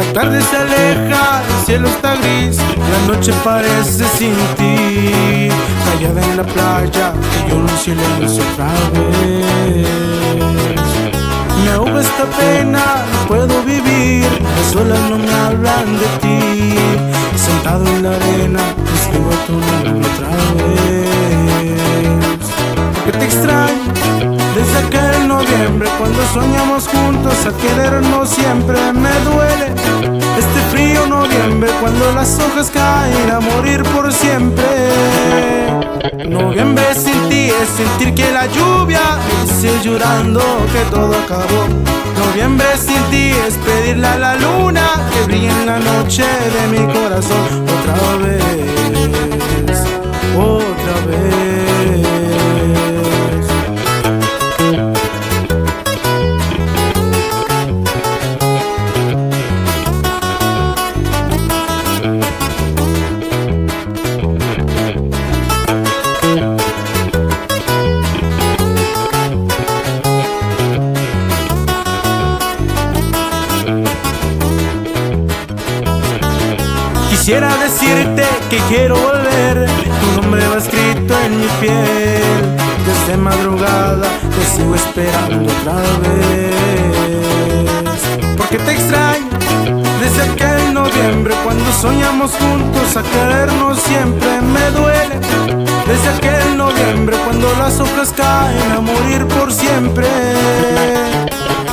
La tarde se aleja, el cielo está gris, la noche parece sin ti. Callada en la playa, que yo un silencio otra vez. Me ahoga esta pena, no puedo vivir, las olas no me hablan de ti. Sentado en la arena, escribo tu nombre otra vez. Porque te extraño desde aquel noviembre, cuando soñamos juntos a querernos siempre. Me duele este frío noviembre, cuando las hojas caen a morir por siempre. Noviembre sin ti es sentir que la lluvia me dice llorando que todo acabó. Noviembre sin ti es pedirle a la luna que brille en la noche de mi corazón. Otra vez, otra vez. Quisiera decirte que quiero volver, tu nombre va escrito en mi piel. Desde madrugada te sigo esperando otra vez. Porque te extraño desde aquel noviembre, cuando soñamos juntos a querernos siempre. Me duele desde aquel noviembre, cuando las hojas caen a morir por siempre.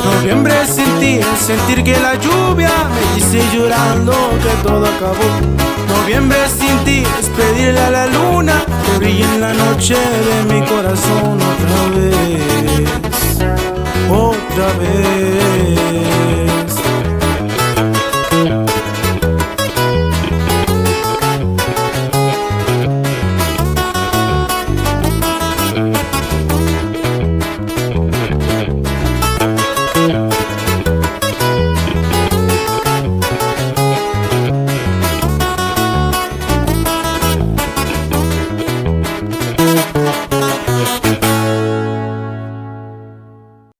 Noviembre sin ti es sentir que la lluvia me dice llorando que todo acabó. Noviembre sin ti es pedirle a la luna que brille en la noche de mi corazón otra vez.